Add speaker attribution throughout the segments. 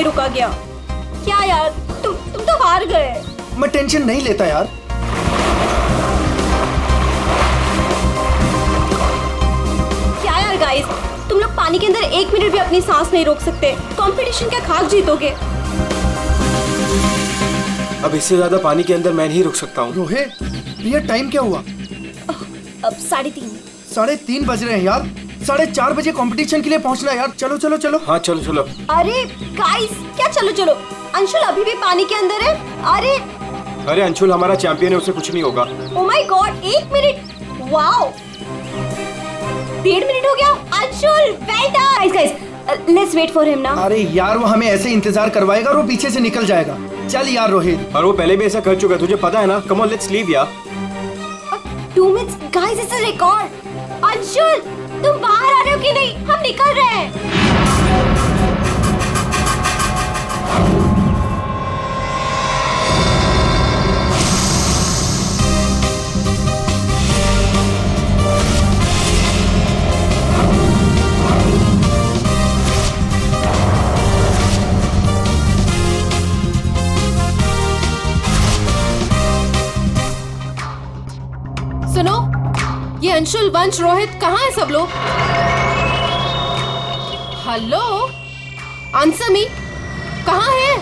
Speaker 1: रुका गया। क्या यार, तुम तो हार गए।
Speaker 2: मैं टेंशन नहीं लेता यार।
Speaker 1: क्या यार गाइस, तुम लोग पानी के अंदर 1 मिनट भी अपनी सांस नहीं रोक सकते। कंपटीशन क्या खाक जीतोगे?
Speaker 3: अब इससे ज्यादा पानी के अंदर मैं नहीं रुक सकता हूँ।
Speaker 2: रोहित, ये टाइम क्या हुआ?
Speaker 1: अब 3:30।
Speaker 2: 3:30 बज रहे हैं यार। 4:30 बजे कंपटीशन के लिए पहुंचना है यार। चलो चलो चलो।
Speaker 3: हाँ चलो चलो।
Speaker 1: अरे गाइस, क्या चलो चलो? अंशुल अभी भी पानी के अंदर है।
Speaker 3: अरे अंशुल हमारा चैंपियन है, उसे कुछ नहीं होगा।
Speaker 1: Oh my God, 1 minute. Wow, 1.5 minute हो गया। Anshul well done. Guys let's wait for him now.
Speaker 2: अरे यार, वो हमें ऐसे इंतजार करवाएगा और वो पीछे से निकल जाएगा। चल यार रोहित।
Speaker 3: और वो पहले भी ऐसा कर चुका है, तुझे पता है ना। कम ऑन लेट्स लीव यार।
Speaker 1: 2 minutes guys, it's a record. Anshul तुम बाहर आ रहे हो कि नहीं? हम निकल रहे हैं।
Speaker 4: सुनो, ये अंशुल, वंश, रोहित कहाँ है सब लोग? हेलो, आंसर मी, कहाँ है?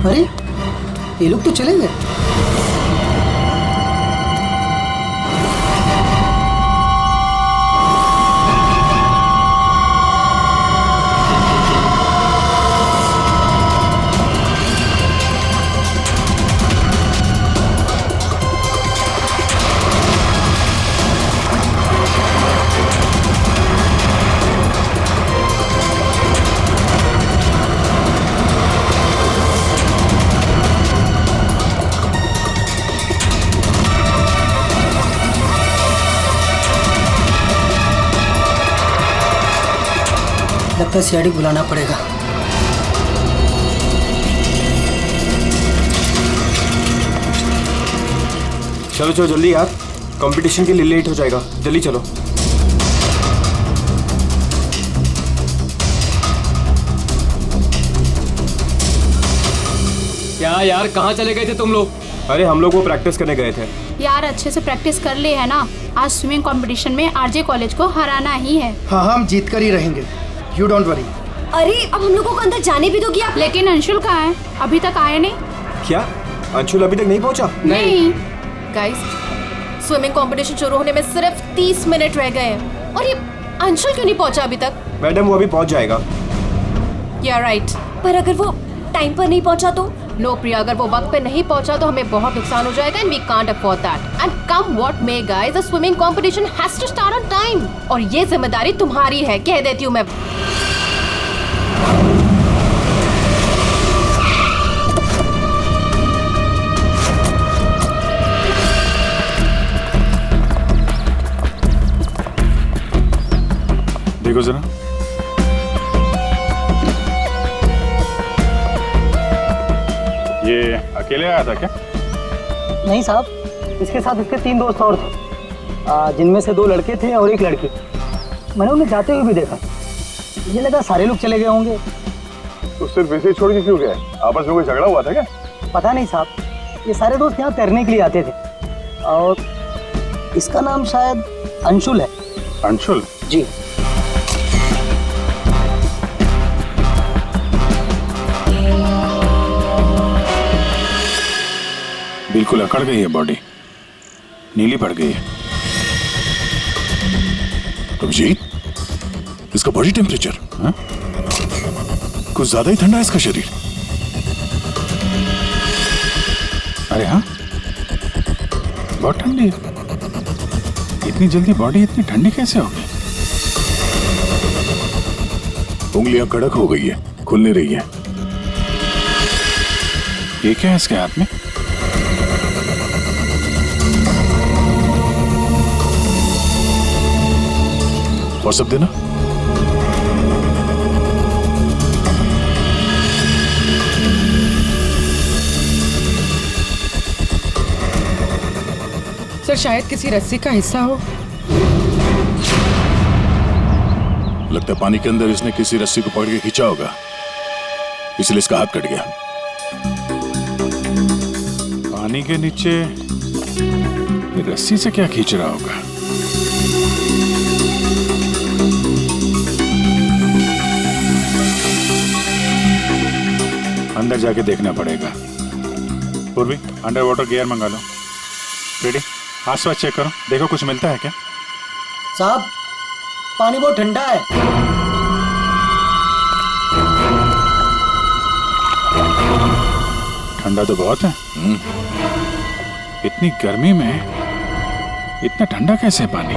Speaker 2: अरे ये लोग तो चले गए। लगता है सीआईडी बुलाना पड़ेगा।
Speaker 3: चलो चलो जल्दी यार, कंपटीशन के लिए लेट हो जाएगा। जल्दी चलो।
Speaker 5: क्या यार, कहाँ चले गए थे तुम लोग?
Speaker 3: अरे हम लोग वो प्रैक्टिस करने गए थे
Speaker 6: यार। अच्छे से प्रैक्टिस कर ले है ना। आज स्विमिंग कंपटीशन में आरजे कॉलेज को हराना ही है।
Speaker 2: हाँ हम जीत कर ही रहेंगे, यू डोंट वरी।
Speaker 1: अरे अब हम लोगों को अंदर जाने भी दोगी आप?
Speaker 6: लेकिन अंशुल कहाँ है? अभी तक आया नहीं।
Speaker 3: क्या अंशुल अभी तक नहीं पहुंचा?
Speaker 6: नहीं।
Speaker 4: गाइस, स्विमिंग कंपटीशन शुरू होने में सिर्फ 30 मिनट रह गए हैं और ये अंशुल क्यों नहीं पहुंचा अभी तक?
Speaker 3: मैडम वो अभी पहुंच जाएगा।
Speaker 4: या राइट।
Speaker 1: पर अगर वो टाइम पर नहीं पहुंचा तो?
Speaker 4: नो प्रिया, अगर वो वक्त पे नहीं पहुंचा तो हमें बहुत नुकसान हो जाएगा and we can't afford that. And come what may guys, the swimming competition has to start on time और ये जिम्मेदारी तुम्हारी है, कह देती हूँ मैं।
Speaker 7: देखो जरा, ये अकेले आया था क्या?
Speaker 8: नहीं साहब, इसके साथ इसके 3 दोस्त और थे, जिनमें से 2 लड़के थे और 1 लड़की। मैंने उन्हें जाते हुए भी देखा। मुझे लगा सारे लोग चले गए होंगे।
Speaker 7: तो सिर्फ वैसे ही छोड़ के क्यों गए? आपस में कोई झगड़ा हुआ था क्या?
Speaker 8: पता नहीं साहब, ये सारे दोस्त यहाँ तैरने के लिए आते थे और इसका नाम शायद अंशुल है।
Speaker 7: अंशुल?
Speaker 8: जी।
Speaker 7: बिल्कुल अकड़ गई है बॉडी, नीली पड़ गई है। अभिजीत, इसका बॉडी टेम्परेचर कुछ ज्यादा ही ठंडा है इसका शरीर। अरे हाँ, बहुत ठंडी है। इतनी जल्दी बॉडी इतनी ठंडी कैसे हो गई? उंगलियां कड़क हो गई है, खुल नहीं रही है। ये क्या है इसके हाथ में? और सब देना।
Speaker 9: सर शायद किसी रस्सी का हिस्सा हो।
Speaker 7: लगता है पानी के अंदर इसने किसी रस्सी को पकड़ के खींचा होगा, इसलिए इसका हाथ कट गया। पानी के नीचे ये रस्सी से क्या खींच रहा होगा? अंदर जाके देखना पड़ेगा। पूर्वी, अंडर वाटर गियर मंगा लो। रेडी, आसपास चेक करो, देखो कुछ मिलता है क्या।
Speaker 8: साहब पानी बहुत ठंडा है।
Speaker 7: ठंडा तो बहुत है। इतनी गर्मी में इतना ठंडा कैसे है पानी?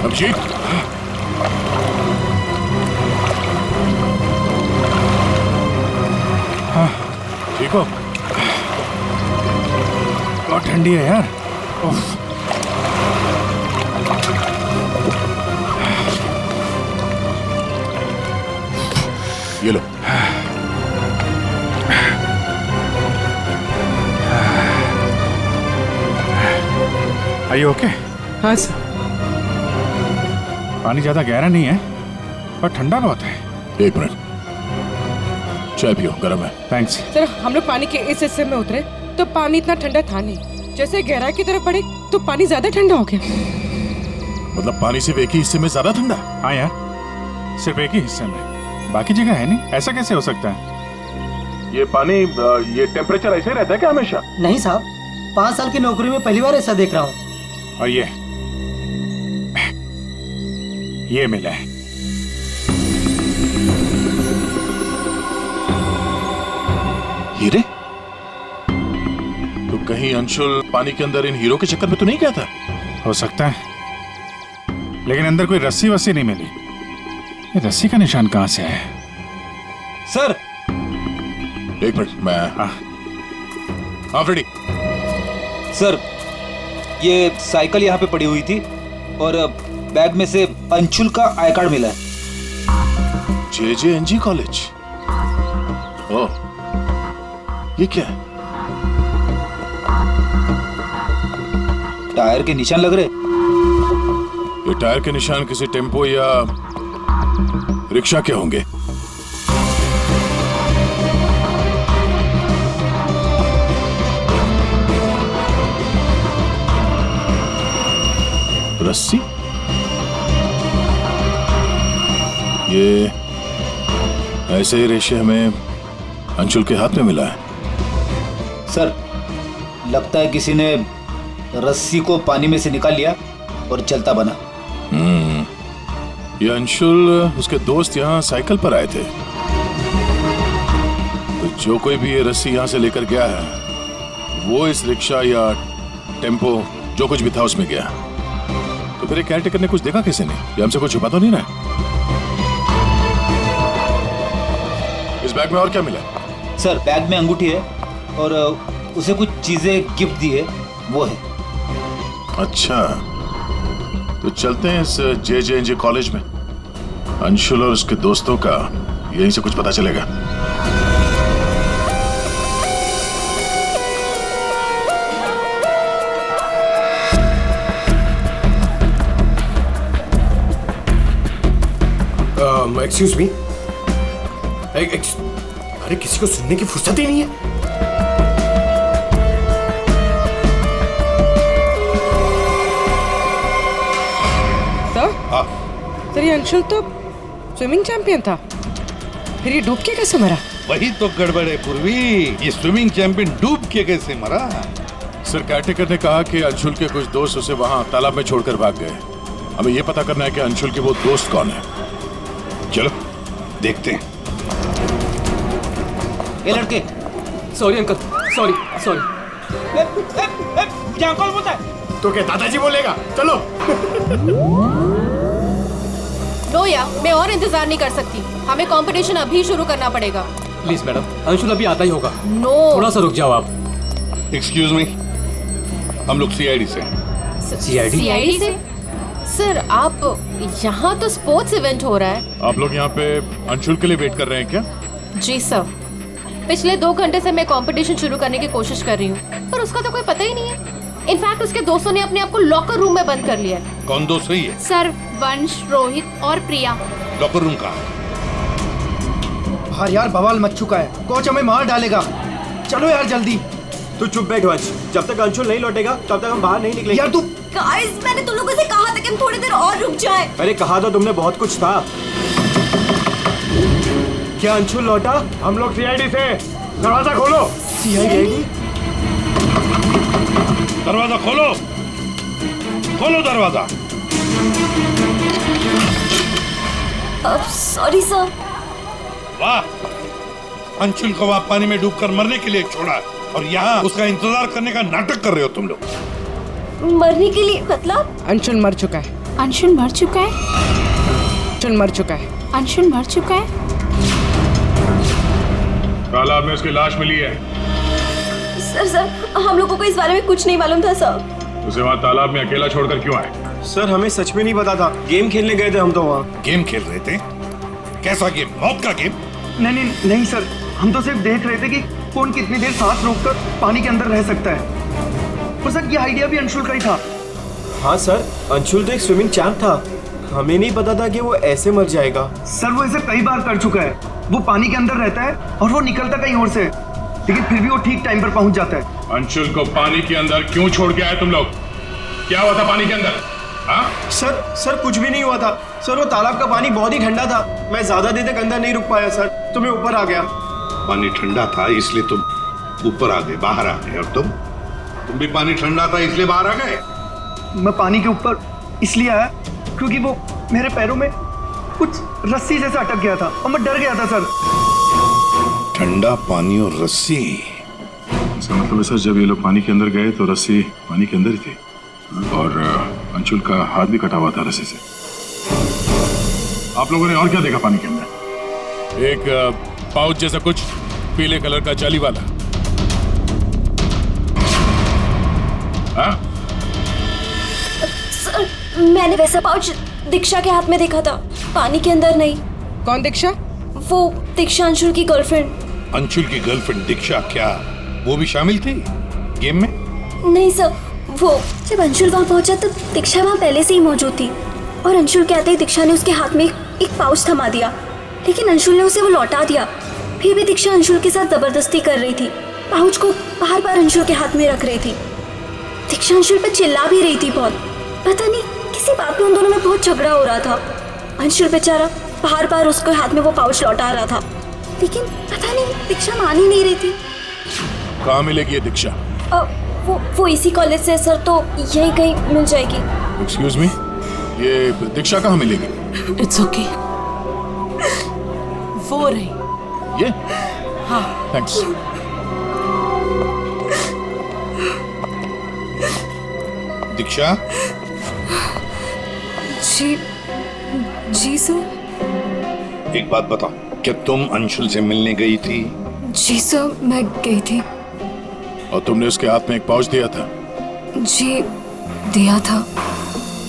Speaker 7: अभिजीत, हाँ ठीक हो? बहुत ठंडी है यार। उफ। ये लो। Are you okay?
Speaker 9: हाँ सर।
Speaker 7: पानी ज्यादा गहरा नहीं है पर ठंडा बहुत है। एक मिनट, चाय पियो, गर्म है। थैंक्स।
Speaker 9: सर हम लोग पानी के इस हिस्से में उतरे तो पानी इतना ठंडा था नहीं, जैसे गहराई की तरफ बढ़े तो पानी ज्यादा ठंडा हो गया।
Speaker 7: मतलब पानी सिर्फ एक ही हिस्से में ज्यादा ठंडा? हाँ यार, सिर्फ एक ही हिस्से में, बाकी जगह है नहीं। ऐसा कैसे हो सकता है? ये पानी, ये टेम्परेचर ऐसे रहता है क्या हमेशा?
Speaker 8: नहीं साहब, 5 साल की नौकरी में पहली बार ऐसा देख रहा हूँ।
Speaker 7: और ये मिला है। हीरे? तो कहीं अंशुल पानी के अंदर इन हीरो के चक्कर में तो नहीं गया था? हो सकता है, लेकिन अंदर कोई रस्सी वस्सी नहीं मिली। ये रस्सी का निशान कहाँ से आया?
Speaker 10: सर
Speaker 7: एक मिनट, मैं हाँ फ्रेडी।
Speaker 10: सर, ये साइकिल यहाँ पे पड़ी हुई थी और बैग में से अंशुल का आई कार्ड मिला है।
Speaker 7: JJNG college. ओह, ये क्या है?
Speaker 10: टायर के निशान लग रहे।
Speaker 7: ये टायर के निशान किसी टेम्पो या रिक्शा के होंगे। रस्सी? ये ऐसे ही रेशे हमें अंशुल के हाथ में मिला है।
Speaker 10: सर, लगता है किसी ने रस्सी को पानी में से निकाल लिया और चलता बना।
Speaker 7: ये अंशुल, उसके दोस्त यहाँ साइकिल पर आए थे, तो जो कोई भी ये रस्सी यहाँ से लेकर गया है वो इस रिक्शा या टेम्पो जो कुछ भी था उसमें गया। तो फिर केयर टेकर ने कुछ देखा किसी ने? ये हमसे कुछ छुपा तो नहीं रहा? इस बैग में और क्या मिला?
Speaker 10: सर, बैग में अंगूठी है और उसे कुछ चीजें गिफ्ट दी है, वो है।
Speaker 7: अच्छा, तो चलते हैं इस JJNG कॉलेज में। अंशुल और उसके दोस्तों का यहीं से कुछ पता चलेगा।
Speaker 3: Excuse me. अरे किसी को सुनने की फुर्सत ही नहीं है।
Speaker 9: सर, ये अंशुल तो स्विमिंग चैंपियन था, फिर ये डूब के कैसे मरा?
Speaker 11: वही तो गड़बड़ है पूर्वी, ये स्विमिंग चैंपियन डूब के कैसे मरा?
Speaker 7: सर, केयरटेकर ने कहा कि अंशुल के कुछ दोस्त उसे वहां तालाब में छोड़कर भाग गए। हमें यह पता करना है कि अंशुल के वो दोस्त कौन है।
Speaker 11: चलो देखते हैं।
Speaker 10: ये लड़के।
Speaker 5: Sorry uncle, sorry.
Speaker 10: क्या कौन बोलता है?
Speaker 3: तो क्या दादाजी बोलेगा? चलो।
Speaker 4: नो या, मैं और इंतजार नहीं कर सकती। हमें कंपटीशन अभी शुरू करना पड़ेगा।
Speaker 5: प्लीज मैडम, अंशुल अभी आता ही होगा।
Speaker 4: नो,
Speaker 5: थोड़ा सा रुक जाओ आप।
Speaker 11: एक्सक्यूज मी, हम लोग CID से।
Speaker 4: CID से? सर, आप यहाँ तो स्पोर्ट्स इवेंट हो रहा है।
Speaker 7: आप लोग यहाँ पे अंशुल के लिए वेट कर रहे हैं क्या?
Speaker 4: जी सर, पिछले 2 घंटे से मैं कंपटीशन शुरू करने की कोशिश कर रही हूँ, पर उसका तो कोई पता ही नहीं है। इनफैक्ट उसके दोस्तों ने अपने आप को लॉकर रूम में बंद कर लिया है।
Speaker 11: कौन दोस्त है ये?
Speaker 6: सर, वंश, रोहित और प्रिया।
Speaker 11: लॉकर रूम का?
Speaker 2: बाहर यार बवाल मच चुका है, कोच हमें मार डालेगा। चलो यार जल्दी।
Speaker 3: तू चुप बैठ वंश, जब तक अंशुल नहीं लौटेगा तब तक हम बाहर नहीं निकलेंगे।
Speaker 2: यार तू।
Speaker 1: गाइस, मैंने तुम लोगों से कहा था कि हम थोड़ी देर और रुक जाएं।
Speaker 3: अरे कहा तो तुमने बहुत कुछ था। क्या अंशुल लौटा? हम लोग CID से। दरवाजा खोलो।
Speaker 2: CID?
Speaker 11: दरवाजा खोलो, खोलो दरवाजा।
Speaker 1: Sorry sir.
Speaker 11: वाह, अंशुल को वहां पानी में डूबकर मरने के लिए छोड़ा और यहाँ उसका इंतजार करने का नाटक कर रहे हो तुम लोग।
Speaker 1: मरने के लिए मतलब?
Speaker 9: अंशुल मर चुका है।
Speaker 6: अंशुल मर चुका है?
Speaker 9: अंशुल मर चुका है।
Speaker 6: अंशुल मर चुका है?
Speaker 7: तालाब में उसकी लाश मिली है।
Speaker 1: सर, हम लोगों को इस बारे में कुछ नहीं मालूम था सर।
Speaker 7: उसे वहाँ तालाब में अकेला छोड़कर क्यों आए?
Speaker 3: सर, हमें सच में नहीं पता था। गेम खेलने गए थे हम तो वहाँ।
Speaker 11: गेम खेल रहे थे? कैसा गेम? मौत का गेम?
Speaker 2: नहीं सर, हम तो सिर्फ देख रहे थे कि कौन कितनी देर सांस रोककर पानी के अंदर रह सकता है। और सर, ये आइडिया भी अंशुल का ही था।
Speaker 3: हाँ सर, अंशुल तो एक स्विमिंग चैंप था। हमें नहीं पता था कि वो ऐसे मर जाएगा।
Speaker 2: सर, वो ऐसे कई बार कर चुका है। वो पानी के अंदर रहता है और वो निकलता कहीं और से, लेकिन फिर भी वो ठीक टाइम पर पहुंच जाता है।
Speaker 7: अंशुल को पानी के अंदर क्यों छोड़ के आए तुम लोग? क्या हुआ था पानी के अंदर? हाँ?
Speaker 3: सर कुछ भी नहीं हुआ था। सर, वो तालाब का पानी बहुत ही ठंडा था। मैं ज्यादा देर तक अंदर नहीं रुक पाया सर, तो मैं ऊपर आ गया।
Speaker 11: पानी ठंडा था इसलिए तुम ऊपर आ गए, बाहर आ गए। और तुम भी पानी ठंडा था इसलिए बाहर आ गए?
Speaker 2: मैं पानी के ऊपर इसलिए आया क्योंकि वो मेरे पैरों में कुछ रस्सी जैसा अटक गया था और मैं डर गया था सर।
Speaker 11: ठंडा पानी और रस्सी?
Speaker 7: इसका मतलब है सर, जब ये लोग पानी के अंदर गए तो रस्सी पानी के अंदर ही थी और अंशुल का हाथ भी कटा हुआ था रस्सी से। आप लोगों ने और क्या देखा पानी के अंदर? एक पाउच जैसा कुछ पीले कलर का जाली वाला। हाँ?
Speaker 1: सर, मैंने वैसा पाउच दीक्षा के हाथ में देखा था, पानी के अंदर नहीं।
Speaker 9: कौन दीक्षा?
Speaker 1: वो दीक्षा अंशुल की गर्लफ्रेंड।
Speaker 11: अंशुल की गर्लफ्रेंड दीक्षा, क्या वो भी शामिल थी गेम में?
Speaker 1: नहीं सर, वो जब अंशुल वहाँ पहुंचा तो दीक्षा वहाँ पहले से ही मौजूद थी और अंशुल के आते ही दीक्षा ने उसके हाथ में एक पाउच थमा दिया, लेकिन अंशुल ने उसे वो लौटा दिया। फिर भी दीक्षा अंशुल के साथ जबरदस्ती कर रही थी, पाउच को बार बार अंशुल के हाथ में रख रही थी। दीक्षा अंशुल पर चिल्ला भी रही थी बहुत, पता नहीं किसी बात में उन दोनों में बहुत झगड़ा हो रहा था। अंशुल बेचारा बार बार उसके हाथ में वो पाउच लौटा रहा था, लेकिन पता नहीं दीक्षा मान ही नहीं रही थी।
Speaker 7: कहाँ मिलेगी ये दीक्षा?
Speaker 1: वो इसी कॉलेज से सर, तो यहीं कहीं मिल जाएगी।
Speaker 7: एक्सक्यूज मी, ये दीक्षा कहाँ मिलेगी?
Speaker 4: इट्स ओके, वो रही।
Speaker 7: ये?
Speaker 4: हाँ।
Speaker 7: थैंक्स।
Speaker 11: दीक्षा?
Speaker 1: जी सर।
Speaker 11: एक बात बताओ, क्या तुम अंशुल से मिलने गई थी?
Speaker 1: जी सर, मैं गई थी।
Speaker 7: और तुमने उसके हाथ में एक पाउच दिया था?
Speaker 1: जी, दिया था।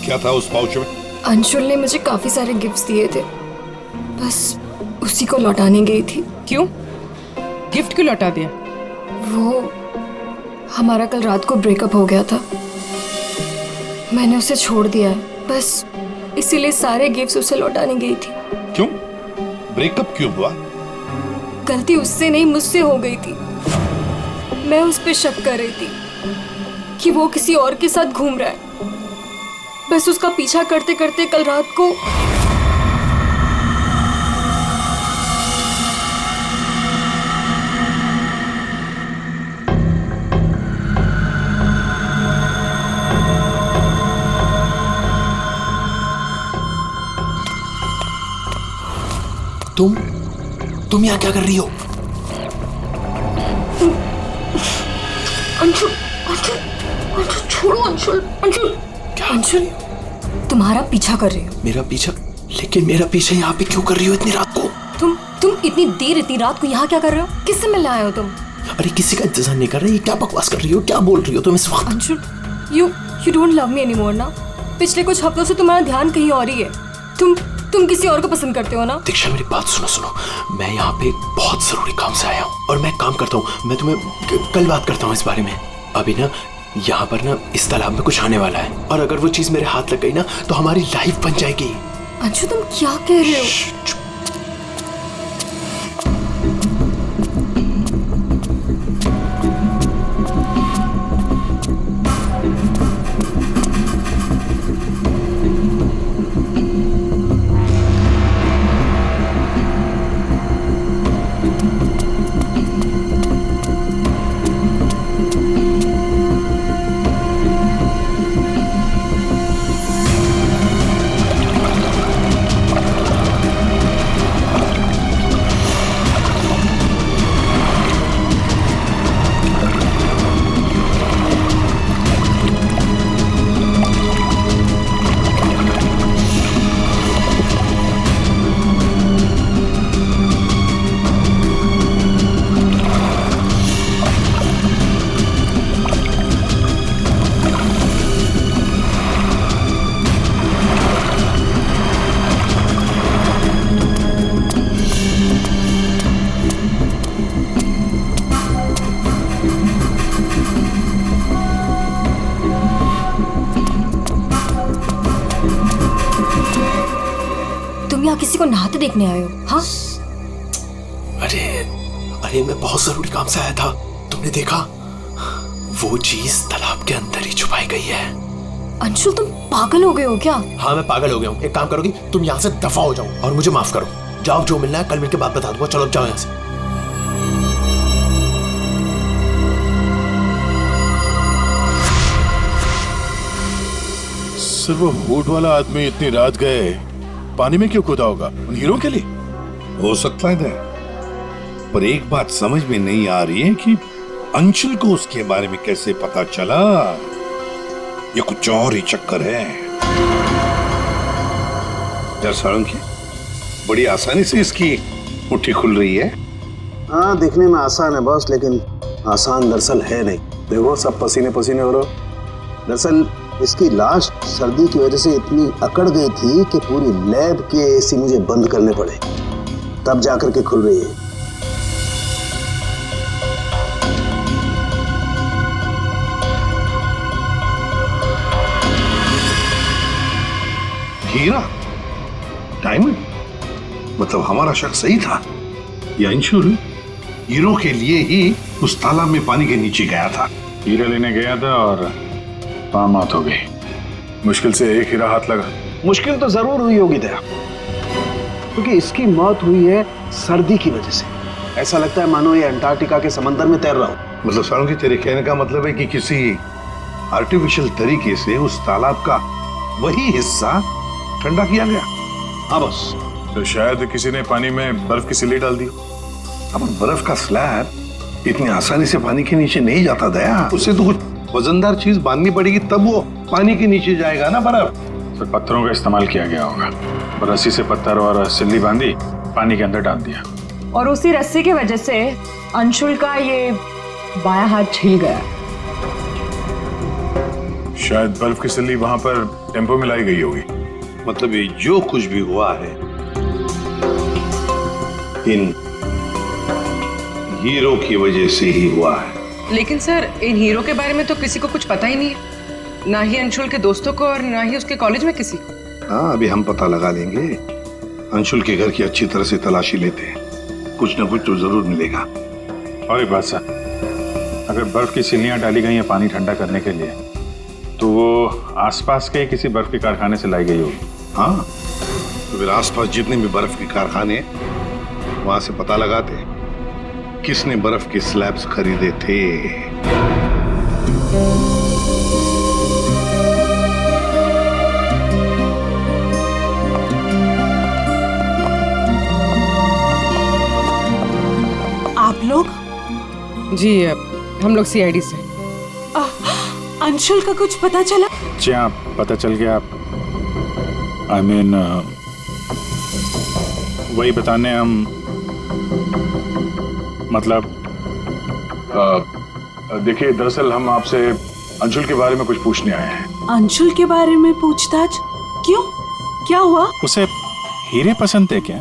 Speaker 11: क्या था उस पाउच में?
Speaker 1: अंशुल ने मुझे काफी सारे गिफ्ट्स दिए थे, बस उसी को लौटाने गई थी।
Speaker 9: क्यों? गिफ्ट क्यों लौटा दिया?
Speaker 1: वो हमारा कल रात को ब्रेकअप हो गया था, मैंने उसे छोड़ दिया है, बस इसीलिए सारे गिफ्ट्स उसे लौटाने गई थी।
Speaker 11: क्यों? ब्रेकअप क्यों हुआ?
Speaker 1: गलती उससे नहीं, मुझसे हो गई थी। मैं उस पे शक कर रही थी कि वो किसी और के साथ घूम रहा है, बस उसका पीछा करते करते कल रात को
Speaker 5: तुम यहाँ क्या कर रही हो?
Speaker 1: अंशुल, अंशुल, अंशुल छोड़ो अंशुल, अंशुल।
Speaker 5: क्या?
Speaker 1: अंशुल, तुम्हारा पीछा कर रही हो।
Speaker 5: मेरा पीछा? लेकिन मेरा पीछा यहाँ पे क्यों कर रही हो इतनी रात को?
Speaker 1: तुम इतनी देर इतनी रात को यहाँ क्या कर रहे हो? किससे मिलने आए हो तुम?
Speaker 5: अरे किसी का इंतजार नहीं कर रही, क्या बकवास कर रही हो, क्या बोल रही हो तुम इस वक्त?
Speaker 1: Anshul, you don't love me anymore ना? पिछले कुछ हफ्तों से तुम्हारा ध्यान कहीं और ही है। तुम किसी और को पसंद करते हो ना?
Speaker 5: दीक्षा मेरी बात सुनो, मैं यहाँ पे बहुत जरूरी काम से आया हूँ और मैं काम करता हूँ, मैं तुम्हें कल बात करता हूँ इस बारे में। अभी ना यहाँ पर ना इस तालाब में कुछ आने वाला है और अगर वो चीज मेरे हाथ लग गई ना तो हमारी लाइफ बन जाएगी।
Speaker 1: अंशु, तुम क्या कह रहे हो? किसी को नहाते देखने आए हो? हाँ?
Speaker 5: अरे मैं बहुत जरूरी काम से आया था। तुमने देखा? वो चीज तालाब के अंदर ही छुपाई गई है।
Speaker 1: अंशुल, तुम पागल हो गए हो क्या?
Speaker 5: हाँ, मैं पागल हो गया हूँ। एक काम करोगी, तुम यहाँ से दफा हो जाओ और मुझे माफ करो। जाओ, जो मिलना है कल मिलके बात बता दूंगा। चलो जाओ यहाँ से।
Speaker 7: सर, वो बूट वाला आदमी इतनी रात गए पानी में क्यों कूदा होगा? उन हीरो के लिए?
Speaker 11: हो सकता है, पर एक बात समझ में नहीं आ रही है कि अंशुल को उसके बारे में कैसे पता चला। ये कुछ और ही चक्कर है। जरा सारंग, बड़ी आसानी से इसकी मुट्ठी खुल रही है।
Speaker 12: हाँ, दिखने में आसान है बॉस, लेकिन आसान दरअसल है नहीं। देखो सब पसीने पसीने हो रहे। दरअसल इसकी लाश सर्दी की वजह से इतनी अकड़ गई थी कि पूरी लैब के एसी मुझे बंद करने पड़े, तब जाकर के खुल रही है।
Speaker 11: हीरा, डायमंड, मतलब हमारा शक सही था। ये अंशुल हीरो के लिए ही उस तालाब में पानी के नीचे गया था।
Speaker 7: हीरा लेने गया था और वहां मौत हो गई। मुश्किल से एक हीरा हाथ लगा।
Speaker 12: मुश्किल तो जरूर हुई होगी दया, क्योंकि इसकी मौत हुई है सर्दी की वजह से। ऐसा लगता है मानो ये अंटार्कटिका के समंदर में तैर रहा हो।
Speaker 11: मतलब सालुंकी, तेरे कहने का मतलब है कि किसी आर्टिफिशियल तरीके से उस तालाब का वही हिस्सा ठंडा किया गया।
Speaker 12: हाँ बस।
Speaker 7: तो शायद किसी ने पानी में बर्फ की सिल्ली डाल दी।
Speaker 11: अब बर्फ का स्लैब इतनी आसानी से पानी के नीचे नहीं जाता दया। उससे तो कुछ वजनदार चीज बांधनी पड़ेगी, तब वो पानी के नीचे जाएगा ना बर्फ।
Speaker 7: तो पत्थरों का इस्तेमाल किया गया होगा। रस्सी से पत्थर और सिल्ली बांधी, पानी के अंदर डाल दिया।
Speaker 13: और उसी रस्सी की वजह से अंशुल का ये बायां हाथ छिल गया।
Speaker 7: शायद बर्फ की सिल्ली वहां पर टेम्पो में लाई गई होगी।
Speaker 11: मतलब ये जो कुछ भी हुआ है इन हीरो की वजह से ही हुआ है।
Speaker 9: लेकिन सर, इन हीरो के बारे में तो किसी को कुछ पता ही नहीं है, ना ही अंशुल के दोस्तों को और ना ही उसके कॉलेज में किसी को।
Speaker 11: हाँ, अभी हम पता लगा लेंगे। अंशुल के घर की अच्छी तरह से तलाशी लेते हैं, कुछ ना कुछ तो जरूर मिलेगा।
Speaker 7: और एक बात सर, अगर बर्फ की सिल्लियां डाली गई हैं पानी ठंडा करने के लिए, तो वो आसपास के किसी बर्फ के कारखाने से लाई गई होगी।
Speaker 11: हाँ, तो फिर आसपास जितने भी बर्फ के कारखाने वहां से पता लगाते किसने बर्फ के स्लैब्स खरीदे थे।
Speaker 14: आप लोग?
Speaker 9: जी, हम लोग सीआईडी से।
Speaker 14: अंशुल का कुछ पता चला?
Speaker 7: जी हाँ, पता चल गया। I mean, वही बताने हम, मतलब देखिए, दरअसल हम आपसे अंशुल के बारे में कुछ पूछने आए हैं।
Speaker 14: अंशुल के बारे में पूछताछ? क्यों? क्या हुआ?
Speaker 7: उसे हीरे पसंद थे क्या?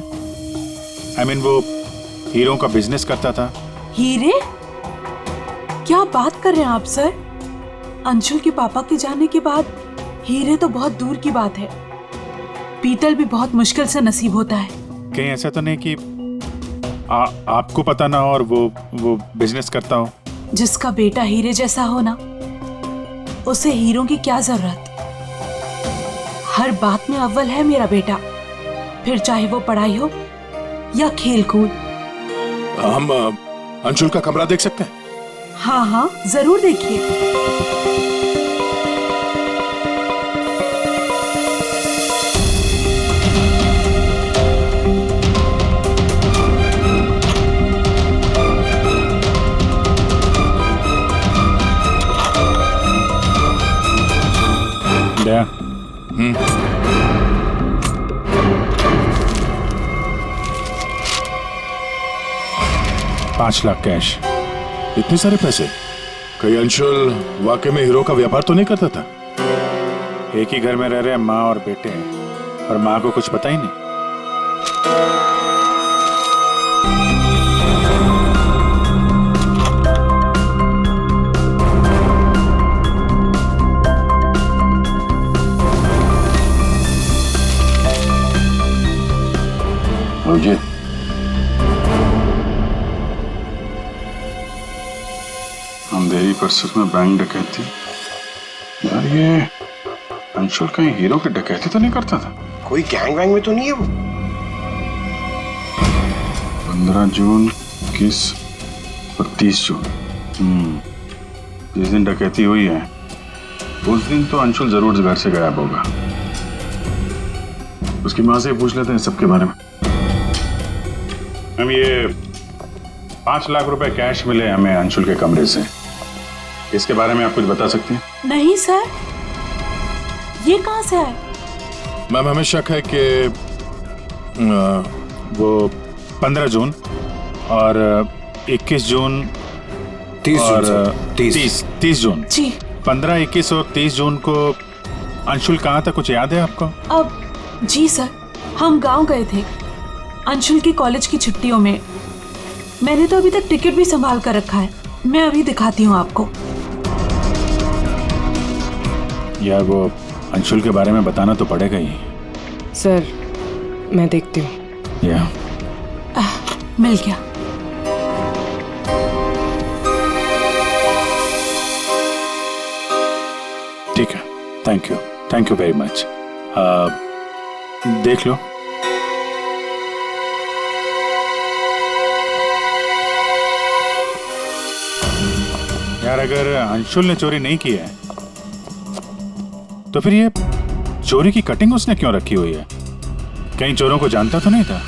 Speaker 7: I mean, वो हीरों का बिजनेस करता था।
Speaker 14: हीरे? क्या बात कर रहे हैं आप सर? अंशुल के पापा के जाने के बाद हीरे तो बहुत दूर की बात है। पीतल भी बहुत मुश्किल से नसीब होता है।
Speaker 7: कहीं ऐसा तो नहीं कि आपको पता ना हो और वो बिजनेस करता हो?
Speaker 14: जिसका बेटा हीरे जैसा हो ना, उसे हीरों की क्या जरूरत। हर बात में अव्वल है मेरा बेटा, फिर चाहे वो पढ़ाई हो या खेल कूद।
Speaker 7: हम अंशुल का कमरा देख सकते हैं?
Speaker 14: हाँ हाँ, जरूर देखिए।
Speaker 7: दया, 5 लाख कैश। इतने सारे पैसे? कहीं अंशुल वाकई में हीरो का व्यापार तो नहीं करता था? एक ही घर में रह रहे माँ और बेटे, और माँ को कुछ पता ही नहीं।
Speaker 11: मुझे
Speaker 7: अंधेरी परिसर में बैंक डकैती। यार, ये अंशुल कहीं हीरो की डकैती तो नहीं करता था?
Speaker 12: कोई गैंग वैंग में तो नहीं है वो?
Speaker 7: 15 जून, 21 और 30 जून। जिस दिन डकैती हुई है उस दिन तो अंशुल जरूर घर से गायब होगा। उसकी माँ से पूछ लेते हैं सबके बारे में। हम ये 5 लाख रुपए कैश मिले हमें अंशुल के कमरे से, इसके बारे में आप कुछ बता सकती हैं?
Speaker 14: नहीं सर, ये कहाँ से आए?
Speaker 7: मैम, हमें शक है कि वो 15 जून और 21 जून
Speaker 5: 30
Speaker 7: और
Speaker 5: जून
Speaker 7: 30 जून
Speaker 14: जी
Speaker 7: 15, 21 और 30 जून को अंशुल कहाँ था, कुछ याद है आपको?
Speaker 14: अब जी सर, हम गांव गए थे अंशुल की कॉलेज की छुट्टियों में। मैंने तो अभी तक टिकट भी संभाल कर रखा है, मैं अभी दिखाती हूँ आपको।
Speaker 7: यार वो अंशुल के बारे में बताना तो पड़ेगा ही।
Speaker 9: सर मैं देखती हूँ।
Speaker 7: या
Speaker 14: मिल गया।
Speaker 7: ठीक है, थैंक यू वेरी मच। देख लो। यार अगर अंशुल ने चोरी नहीं की है तो फिर ये चोरी की कटिंग उसने क्यों रखी हुई है? कहीं चोरों को जानता तो नहीं था?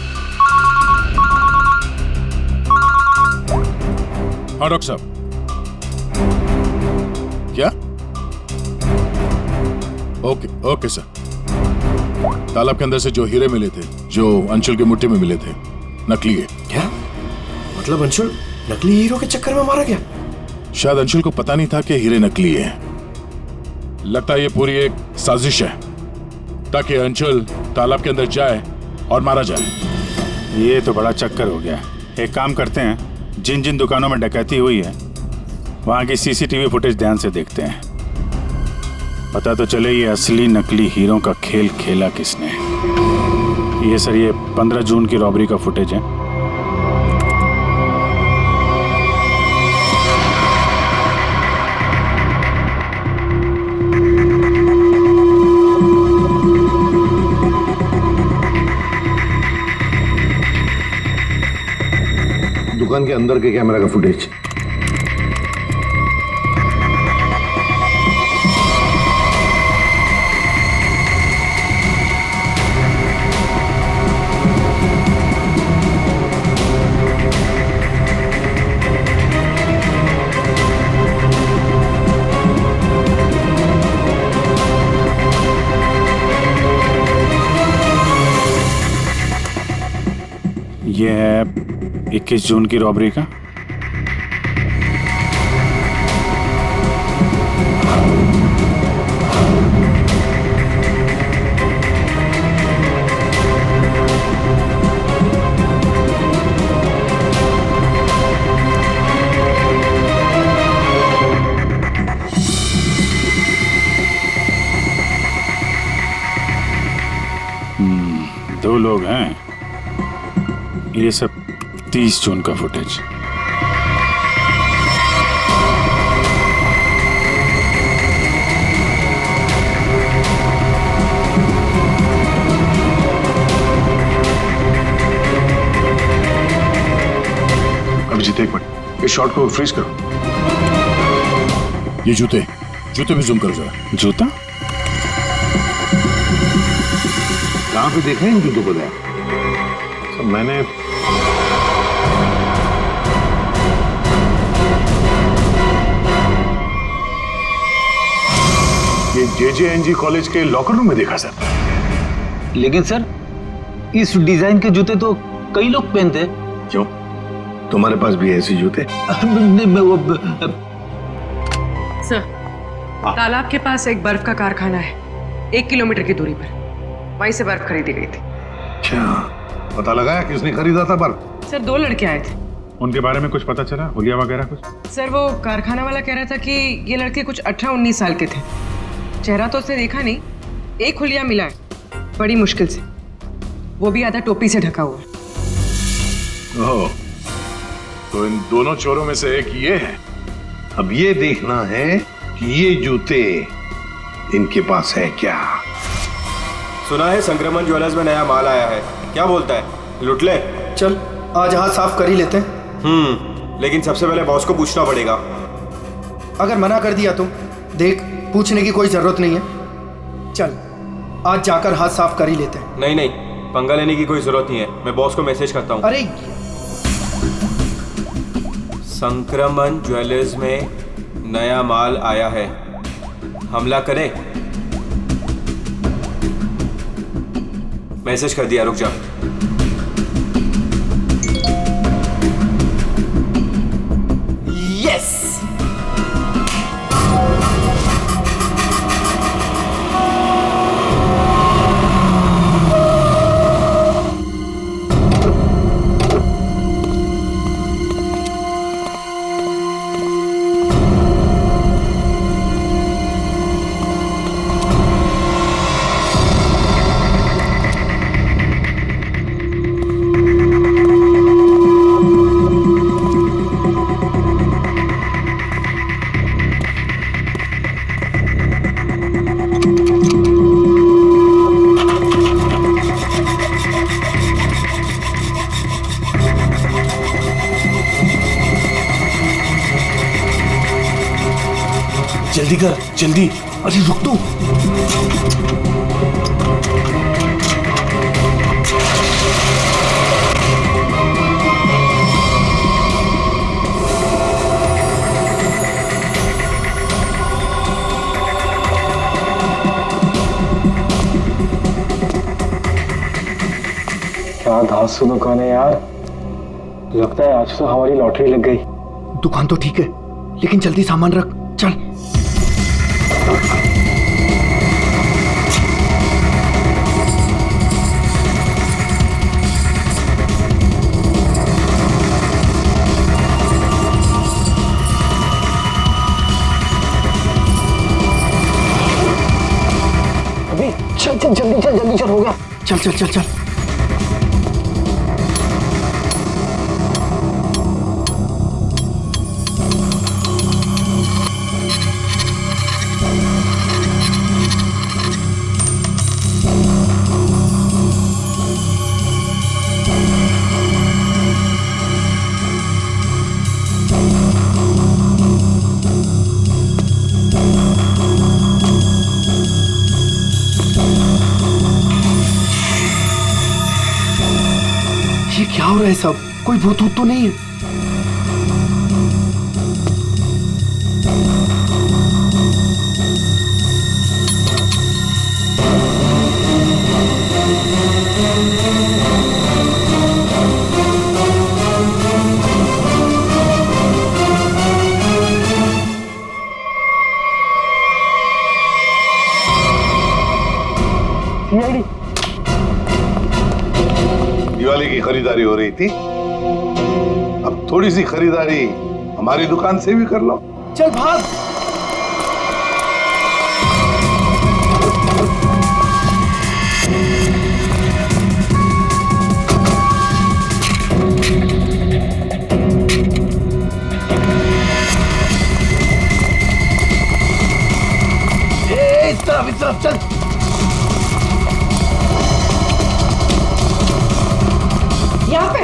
Speaker 7: हाँ डॉक्टर साहब। क्या? Okay sir. तालाब के अंदर से जो हीरे मिले थे, जो अंशुल की मुट्ठी में मिले थे, नकली है।
Speaker 5: क्या मतलब? अंशुल नकली हीरो के चक्कर में मारा गया?
Speaker 7: शायद अंशुल को पता नहीं था कि हीरे नकली है। लगता है ये पूरी एक साजिश है ताकि अंशुल तालाब के अंदर जाए और मारा जाए। ये तो बड़ा चक्कर हो गया। एक काम करते हैं, जिन जिन दुकानों में डकैती हुई है वहां की सीसीटीवी फुटेज ध्यान से देखते हैं, पता तो चले ये असली नकली हीरो का खेल खेला किसने। ये सर, ये 15 जून की रॉबरी का फुटेज है।
Speaker 11: दुकान के अंदर के कैमरा का फुटेज।
Speaker 7: ये है 21 जून की रॉबरी का। दो लोग हैं। ये सब 30 जून का फुटेज।
Speaker 11: अभिजीत एक मिनट, इस शॉट को फ्रीज करो। ये जूते भी जूम करो जरा।
Speaker 7: जूता
Speaker 11: कहाँ पे देख रहे हैं इन जूतों को? सब मैंने ये JJNG कॉलेज के लॉकर रूम में देखा सर।
Speaker 10: लेकिन सर इस डिजाइन के जूते तो कई लोग पहनते हैं।
Speaker 11: क्यों, तुम्हारे पास भी ऐसे जूते?
Speaker 9: सर, तालाब के पास एक बर्फ का कारखाना है, 1 किलोमीटर की दूरी पर। वहीं से बर्फ खरीदी गई थी।
Speaker 11: अच्छा, पता लगाया किसने खरीदा था बर्फ?
Speaker 9: सर 2 लड़के आए थे।
Speaker 7: उनके बारे में कुछ पता चला? हुलिया वगैरह कुछ?
Speaker 9: सर वो कारखाना वाला कह रहा था कि ये लड़के कुछ 18-19 साल के थे। चेहरा तो उसने देखा नहीं, एक हुलिया मिला है बड़ी मुश्किल से, वो भी आधा टोपी से ढका हुआ है।
Speaker 11: ओह, तो इन दोनों चोरों में से एक ये है। अब ये देखना है कि ये जूते इनके पास है क्या।
Speaker 3: सुना है संक्रमण ज्वेलर्स में नया माल आया है, क्या बोलता है, लुट ले?
Speaker 2: चल आज हाथ साफ कर ही लेते हैं।
Speaker 3: लेकिन सबसे पहले बॉस को पूछना पड़ेगा।
Speaker 2: अगर मना कर दिया तो देख, पूछने की कोई जरूरत नहीं है। चल आज जाकर हाथ साफ कर ही लेते हैं।
Speaker 3: नहीं, पंगा लेने की कोई जरूरत नहीं है, मैं बॉस को मैसेज करता हूँ।
Speaker 2: अरे
Speaker 3: संक्रमण ज्वेलर्स में नया माल आया है, हमला करें? मैसेज कर दिया, रुक जा।
Speaker 5: जल्दी कर, जल्दी। अरे रुक तो।
Speaker 8: क्या धांसू दुकान है यार, लगता है आज तो हमारी लॉटरी लग गई।
Speaker 2: दुकान तो ठीक है, लेकिन जल्दी सामान रख, चल।
Speaker 8: अभी चल चल, जल्दी चल, हो गया।
Speaker 2: चल चल चल चल। ये क्या हो रहा है सब? कोई भूत भूत तो नहीं है?
Speaker 11: दिवाली की खरीदारी हो रही थी, अब थोड़ी सी खरीदारी हमारी दुकान से भी कर लो।
Speaker 2: चल भाग।
Speaker 11: इस तरफ चल।
Speaker 9: यहाँ पे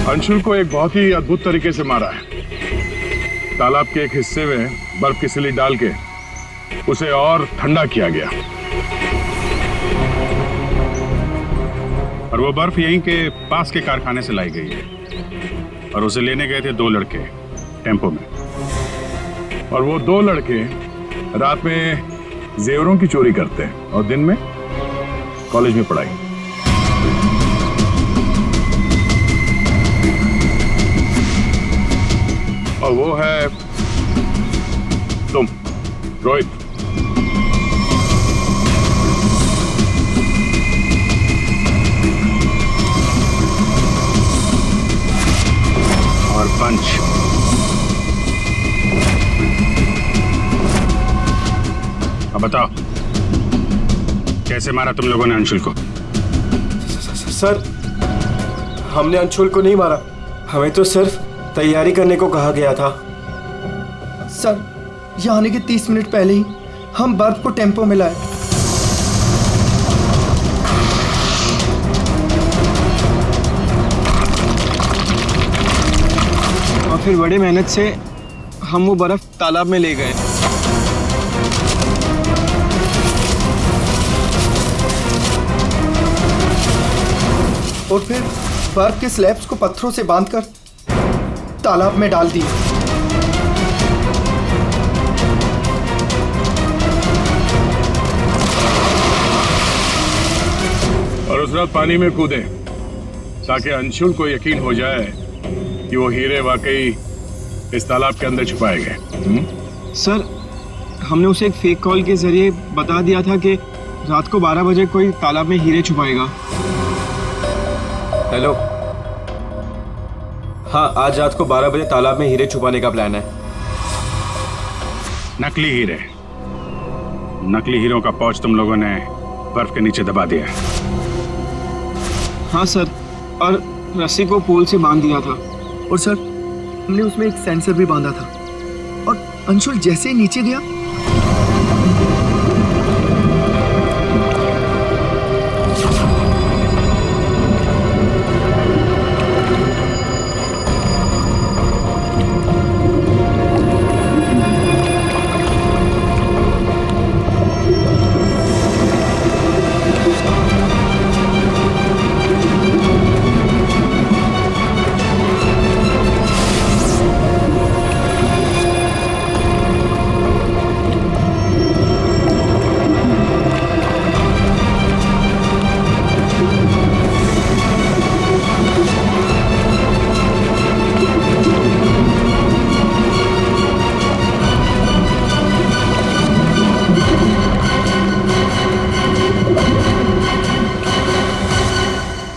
Speaker 7: अंशुल को एक बहुत ही अद्भुत तरीके से मारा है। तालाब के एक हिस्से में बर्फ की सिल्ली डाल के उसे और ठंडा किया गया, और वो बर्फ यहीं के पास के कारखाने से लाई गई है, और उसे लेने गए थे 2 लड़के टेम्पो में, और वो 2 लड़के रात में जेवरों की चोरी करते हैं और दिन में कॉलेज में पढ़ाई। और वो है तुम, रोहित। और पंच। अब बताओ, कैसे मारा तुम लोगों ने अंशुल को?
Speaker 3: सर, हमने अंशुल को नहीं मारा, हमें तो सिर्फ तैयारी करने को कहा गया था।
Speaker 2: सर, यहाँ आने के 30 मिनट पहले ही हम बर्फ को टेम्पो में लाए।
Speaker 3: और फिर बड़ी मेहनत से हम वो बर्फ तालाब में ले गए।
Speaker 2: और फिर बर्फ के स्लैब्स को पत्थरों से बांधकर तालाब में डाल दिए।
Speaker 7: और उस रात पानी में कूदे ताकि अंशुल को यकीन हो जाए कि वो हीरे वाकई इस तालाब के अंदर छुपाए गए।
Speaker 3: सर,
Speaker 2: हमने उसे एक फेक कॉल के जरिए बता दिया था कि रात को 12 बजे कोई तालाब में हीरे छुपाएगा।
Speaker 3: हेलो, हाँ, आज रात को 12 बजे तालाब में हीरे छुपाने का प्लान है।
Speaker 7: नकली हीरे, नकली हीरों का पाउच तुम लोगों ने बर्फ के नीचे दबा दिया।
Speaker 2: हाँ सर, और रस्सी को पोल से बांध दिया था। और सर, हमने उसमें एक सेंसर भी बांधा था, और अंशुल जैसे ही नीचे गया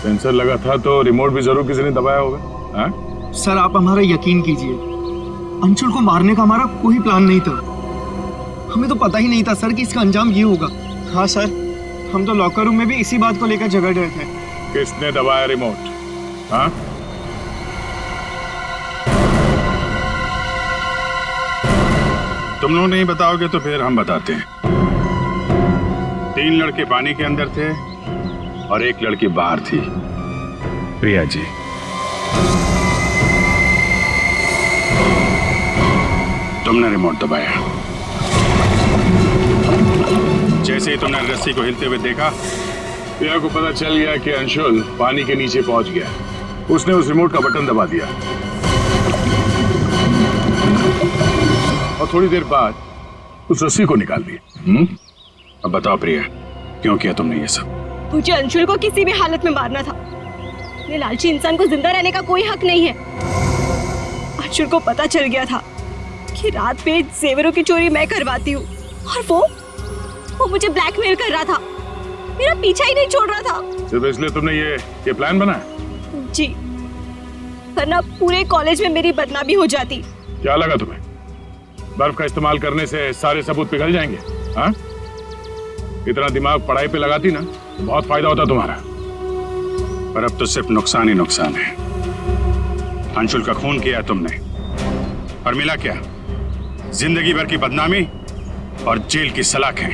Speaker 7: सेंसर लगा था तो रिमोट भी जरूर किसी ने दबाया होगा। हाँ?
Speaker 2: सर, आप हमारा यकीन कीजिए, अंशुल को मारने का हमारा कोई प्लान नहीं था। हमें तो पता ही नहीं था सर कि इसका अंजाम ये होगा। हाँ सर, हम तो लॉकर रूम में भी इसी बात को लेकर झगड़ रहे थे।
Speaker 7: किसने दबाया रिमोट? हाँ? तुम लोग नहीं बताओगे तो फिर हम बताते हैं। 3 लड़के पानी के अंदर थे और 1 लड़की बाहर थी, प्रिया जी। तुमने रिमोट दबाया। जैसे ही तुमने रस्सी को हिलते हुए देखा, प्रिया को पता चल गया कि अंशुल पानी के नीचे पहुंच गया। उसने उस रिमोट का बटन दबा दिया और थोड़ी देर बाद उस रस्सी को निकाल दिया। अब बताओ प्रिया, क्यों किया तुमने ये सब?
Speaker 1: मुझे अंशुल को किसी भी हालत में मारना था। ये लालची इंसान को जिंदा रहने का कोई हक नहीं है। अंशुल को पता चल गया था कि रात में जेवरों की चोरी मैं करवाती हूँ, और वो मुझे ब्लैकमेल कर रहा था, मेरा पीछा ही नहीं छोड़ रहा था।
Speaker 7: सिर्फ इसलिए तुमने ये प्लान बनाया?
Speaker 1: जी, वरना पूरे कॉलेज में मेरी बदनामी हो जाती।
Speaker 7: क्या लगा तुम्हें बर्फ का इस्तेमाल करने से सारे सबूत पिघल जाएंगे? हाँ? इतना दिमाग पढ़ाई पे लगाती ना तो बहुत फायदा होता तुम्हारा। पर अब तो सिर्फ नुकसान ही नुकसान है। अंशुल का खून किया तुमने, और मिला क्या? जिंदगी भर की बदनामी और जेल की सलाखें।